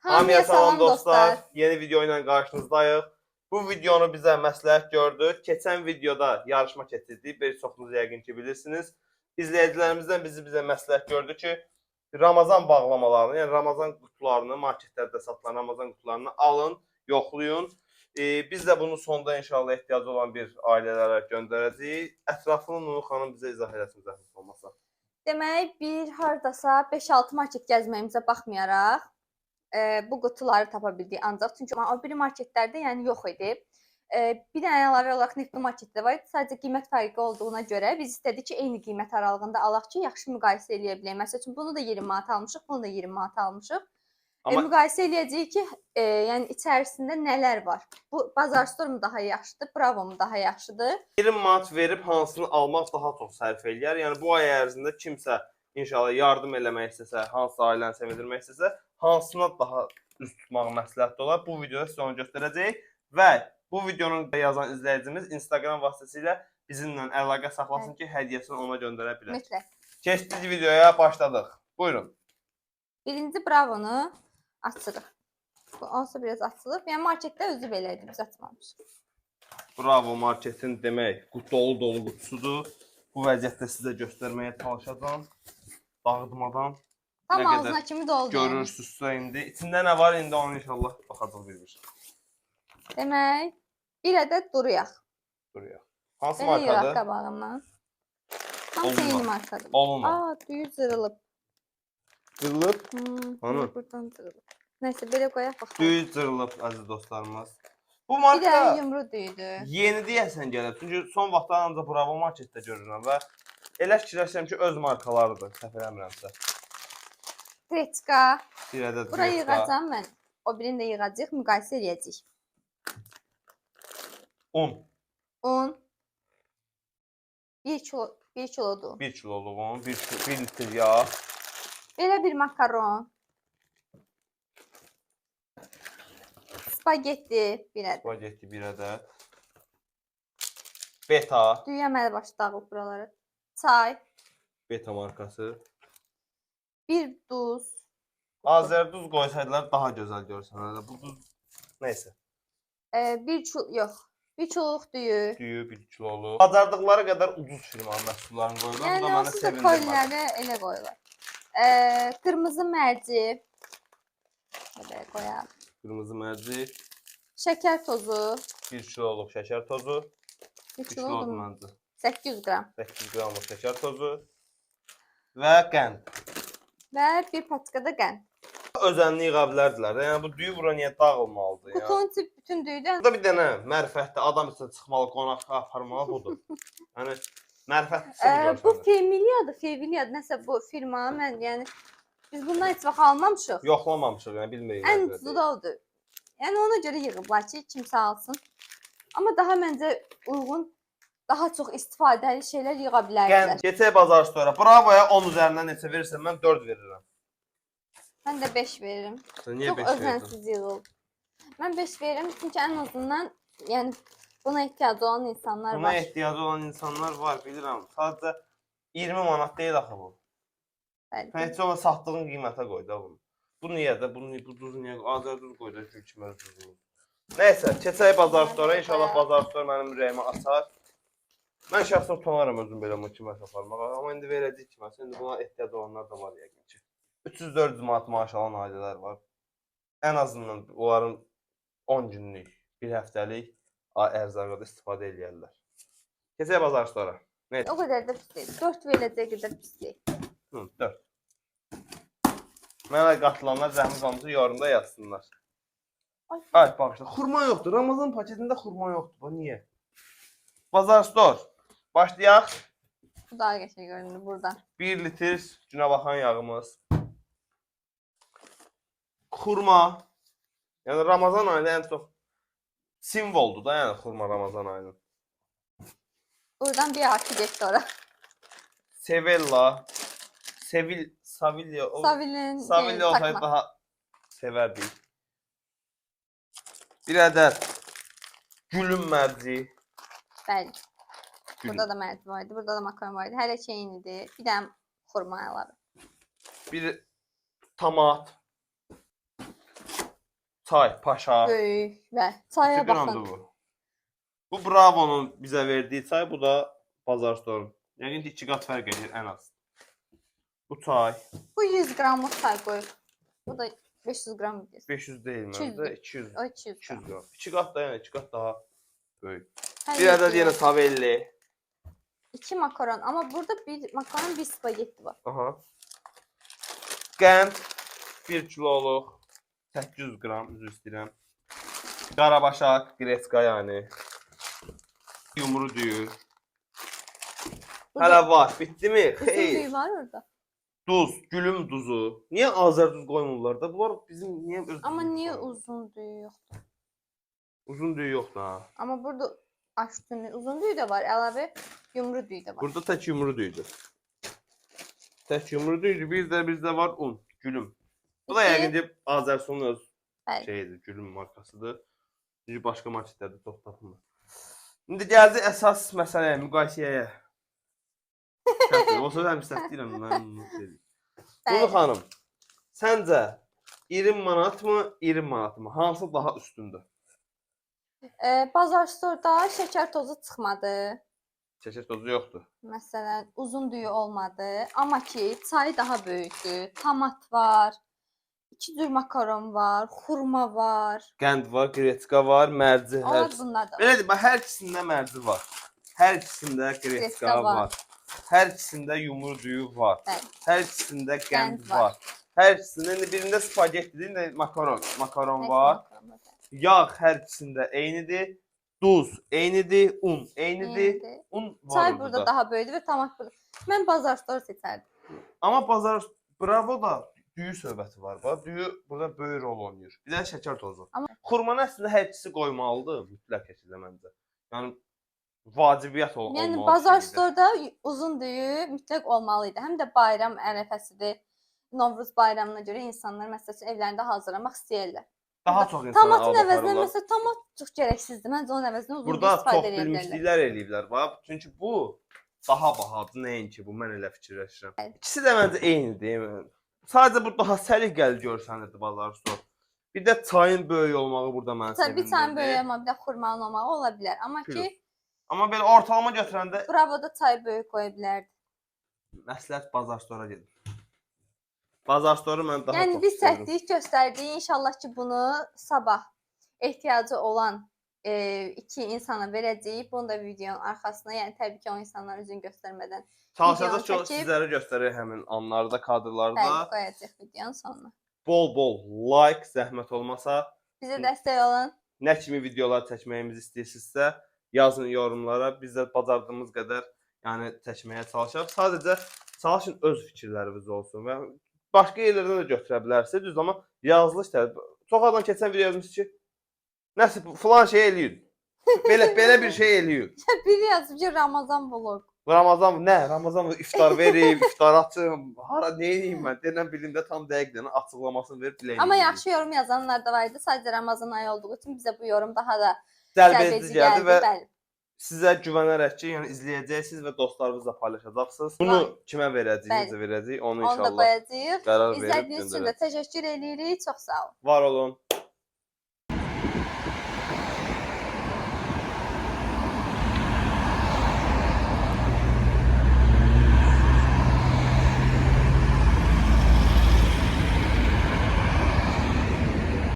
Hamıya salam dostlar. Yeni video ilə qarşınızdayıq. Bu videonu bizə məsləhət gördü. Keçən videoda yarışma keçirdik. Bir çoxunuz yəqin ki bilirsiniz. İzləyicilərimizdən bizə məsləhət gördü ki, Ramazan bağlamalarını, yəni Ramazan qutularını, marketlərdə satılan Ramazan qutularını alın, yoxlayın. Biz də bunu sonda inşallah ehtiyacı olan bir ailələrə göndərəcəyik. Ətrafını Nuru xanım bizə izah eləsin zəhmət olmasa. Demək, bir hardasa 5-6 market gəzməyimizə baxmayaraq bu qutuları tapa bildik ancaq. Çünki o biri marketlərdə yəni yox idi. Bir dənə əlavə olaraq Neftli marketdə var idi. Sadəcə qiymət fərqi olduğuna görə biz istədik ki, eyni qiymət aralığında alaq ki, yaxşı müqayisə eləyə bilək. Məsəl üçün bunu da 20 manat almışıq, bunu da 20 manat almışıq. Müqayisə eləyəcəyik ki, yəni içərisində nələr var. Bu Bazar Store mu daha yaxşıdır, Bravo mu daha yaxşıdır? 20 manat verib hansını almaq daha çox sərf eləyər. Yəni bu ay ərzində kimsə inşallah yardım eləmək istəsə, hansı ailəni sevindirmək istəsə, hansına daha üst tutmaq məsləhətli olar. Bu videoda sizə onu göstərəcəyik və bu videonun yazan izləyicimiz Instagram vasitəsilə bizimlə əlaqə saxlasın ki, hədiyyəsini ona göndərə bilər. Mütləq. Keçdik videoya, başladıq. Buyurun. Birinci Bravo-nu açırıq. Bu olsa biraz açılıb. Yəni marketdə özü belə idi, biz açmamışıq. Bravo marketin demək dolu qutusudur. Bu vəziyyətdə sizə göstərməyə çalışacağam. Dağıtmadan. Tam ağzına kimi doldu. Görürsünüzsə indi. İçində nə var indi onu inşallah baxacağıq bir. Demək, bir ədəd duruyaq. Duruyaq. Hansı Belə yığaq markadır? qabağından. Hamısı eyni markadır. Olmaz. Düyü cırılıb. Cırılıb? Hanı? Buradan cırılıb. Nəysə, belə qoyaq baxaq. Düyü cırılıb əziz dostlarımız. Bu Bir marka də yumru düyüdür. yeni deyəsən gəlib. Çünki son vaxtlar ancaq Bravo marketdə görürəm və elə fikirləşirəm ki, öz markalarıdır. Səhv eləmirəmsə. Treçka. Bir ədəd Bura Treçka. yığacam mən. O birini də yığacağıq, müqayisə eləyəcəyik. Un. Un. 1 kilodur. 1 kiloluq un, 1 litr yağ. Belə bir makaron. Spagetti bir ədəd. Spagetti bir ədəd. Beta. Düyü əməli başı dağılıb buraları. Çay. Beta markası. Bir duz. Azərduz qoysaydılar daha gözəl görsənərdi. Bu duz nəysə. Bir çubuq düyü. Düyü 1 kiloluq. Bacardıqları qədər ucuz firma məhsullarını qoyurlar. Yəni Bu da məni onsuz da sevindirmir. koliləri elə qoyurlar. Qırmızı mərci. Belə qoyaq. Qırmızı mərci. Şəkər tozu. 1 kiloluq şəkər tozu. 1 1 kiloluq kilodur. məncə. 800 qram. 800 qramlıq şəkər tozu. Və qənd. Və bir patika da qənd. Özənli yığa bilərdilər. Yəni bu düyü bura niyə dağılmalıdır ya? Qutunun tip bütün düyüdən. Burada bir dənə mərifətli adam üçün çıxmalı, qonaq aparmalı budur. Yəni mərifətli Bu Feviliyadır, nəsə bu firma. Mən yəni biz bundan heç vaxt almamışıq. yoxlamamışıq, yəni bilmirik. Ən ucuzu da odur. Yəni ona görə yığıblar ki, kimsə alsın. Amma daha məncə uyğun, daha çox istifadəli şeylər yığa bilərdilər. Keçək Bazar Store. Bravoya 10 üzərindən neçə verirsən? Mən 4 verirəm. Mən də 5 veririm. Sən niyə Çox 5 verirdin? özənsiz yığılıb. Mən 5 verirəm çünki ən azından yəni buna ehtiyacı olan insanlar Buna var. ehtiyacı olan insanlar var, bilirəm. Sadəcə 20 manat deyil axı bu. Bəli. Heç ola satdığın qiymətə qoy da bunu. Bu niyə də? Bu duz niyə? Azərduz qoy da ki, kimə duzlu. Nəysə, keçək Bazar Store. İnşallah Bazar Store mənim ürəyimə açar. Mən şəxsən utanaram özüm belə makinə aparmağa. Amma indi verəcək ki, məsələn, indi buna ehtiyac olanlar da var yəqin ki. 300-400 manat maaş alan ailələr var. Ən azından onların 10 günlük, bir həftəlik ərzaqda istifadə eləyərlər. Keçək Bazar Store. Nə? O qədər də pis deyil. 4 veriləcək qədər pis deyil. 4. Mənə qatılanlar zəhmət olmasa yorumda yazsınlar. Ay, baxışla. Xurma yoxdur. Ramazan paketində xurma yoxdur. Bu niyə? Bazar Store. Başlayaq. Bu daha qəşəng görünür buradan. 1 litr günə baxan yağımız. Xurma. Yəni Ramazan ayında ən çox simvoldur da, yəni xurma Ramazan ayının. Buradan bir artı getdi ora. Sevilla. Savilya olsaydı daha sevərdik. Bir ədəd gülün mərci. Bəli. Burada da mərci var idi, burada da makaron var idi. Hər şey eynidir. Bir dənə xurma əlavə. Bir tomat. Çay, paşa. Böyük və çaya Neçə qramdır baxın. bu? Bu Bravo'nun bizə verdiyi çay, bu da Bazar Store'un. Yəqin ki 2 qat fərq edir ən az. Bu çay Bu 100 qramlıq çay qoyub. Bu da 500 qram deyir. 500 deyil 200 məndə, 200. O 200 200 qram. qram. 2 qat da yəni 2 qat daha böyük. Hər Bir ədəd yeri yenə Savelli. 2 makaron, amma burada bir makaron, bir spagetti var. Aha. Qənd 1 kiloluq 800 qram, üzr istəyirəm. Qarabaşaq, greska yəni. Yumru düyü. Hələ var, bitdimi? Uzun Xeyr. düyü var orada. Duz, gülüm duzu. Niyə Azər duz qoymurlar da? Bunlar bizim niyə öz Amma duzumuzu niyə qoymurlar? uzun düyü yoxdur? Uzun düyü yoxdur ha. Amma burada aştını uzun düyü də var, əlavə yumru düyü də var. Burada tək yumru düyüdür. Tək yumru düyüdür. Bizdə var un, gülüm. Bu da İki- yəqin ki Azərsunun öz Bəli. şeyidir, gülüm markasıdır. Çünki başqa marketlərdə çox tapılmır. İndi gəldi əsas məsələyə, müqayisəyə. O söz həm istəyirəm mən bunu dedim. Bunu Bəli. xanım, səncə 20 manatmı, 20 manatmı? Hansı daha üstündür? Bazar Store'da şəkər tozu çıxmadı. Şəkər tozu yoxdur. Məsələn, uzun düyü olmadı. Amma ki, çay daha böyükdür. Tomat var. 2 cür makaron var, xurma var. Qənd var, greçka var, mərci hər. Onlar bunlar da var. Belədir, bax hər ikisində mərci var. Hər ikisində greçka Greçka var. var. Hər ikisində yumru düyü var. Bəli. Hər ikisində qənd Qənd var. var. Hər ikisində indi birində spagettidir, indi makaron Nəysə, var. makaron var. Yağ hər ikisində eynidir. Duz eynidir, un eynidir. İynidir. Un var Çay orada burada da. daha böyükdür və tomat burada. Mən Bazar Store seçərdim. Amma bazar Bravo'da düyü söhbəti var. Bax, düyü burada böyük rol oynayır. Bir də şəkər tozu. Amma- Xurmanı əslində hər ikisi qoymalıdır mütləq şəkildə məncə. Yəni vacibiyyət olmalı. Yəni Bazar şeydir. Store'da uzun düyü mütləq olmalı idi. Həm də bayram ərəfəsidir. Novruz bayramına görə insanlar məsələn evlərində hazırlamaq istəyirlər. Daha çox insanlar Tomatın alıb əvəzinə aparırlar. məsələn tomat çox gərəksizdir. Məncə onun əvəzinə uzun düyü Burada istifadə çox edə bilərlər. bilmişliklər eləyiblər. Bax, çünki bu daha bahadır nəinki bu, mən elə fikirləşirəm. Bəli. İkisi də məncə eynidir. Sadəcə bu daha səliqəli görsənirdi Bazar Store. Bir də çayın böyük olmağı burada məni Təbii bir çayın sevindirdi. böyük olmağı, bir də xurmanın olmağı ola bilər. Amma Plus. ki, Amma belə ortalama götürəndə Bravo'da çay böyük qoya bilərdi. məsləhət Bazar Store-a gedin. Bazar Store-u mən daha Yəni çox biz sevirəm. səhvlik göstərdik. İnşallah ki, bunu sabah ehtiyacı olan iki insana verəcəyik. Bunu da videonun arxasına, yəni təbii ki, o insanlar üzünü göstərmədən Çalışacağıq ki, videonu çəkib- sizlərə göstərək həmin anlarda, kadrlarda. bəli qoyacağıq videonun sonuna. Bol-bol like, zəhmət olmasa, Bizə dəstək olun. nə kimi videolar çəkməyimizi istəyirsinizsə, yazın yorumlara. Biz də bacardığımız qədər, yəni çəkməyə çalışaq. Sadəcə çalışın öz fikirləriniz olsun və başqa yerlərdən də götürə bilərsiniz. Düz amma yazılış təbii. Çox adam keçən video yazmış ki, nəsə falan şey eləyir. Belə bir şey eləyir. Biri yazıb ki, Ramazan vlog. Ramazan nə? Ramazan iftar verib, iftar açım. Hara nə edeyim mən? Denən bilimdə tam dəqiqdən açıqlamasını verib biləyim. Amma yaxşı yorum yazanlar da var idi. Sadəcə Ramazan ayı olduğu üçün bizə bu yorum daha da cəlbedici gəldi və Bəli. sizə güvənərək ki, yəni izləyəcəksiniz və dostlarınızla paylaşacaqsınız. Bunu Var. kimə verəcəyik, Bəli. necə verəcəyik, onu Onu da inşallah qoyacağıq. qərar verib İzlədiyiniz üçün də göndərəcəyik. təşəkkür edirik. Çox sağ olun. Var olun.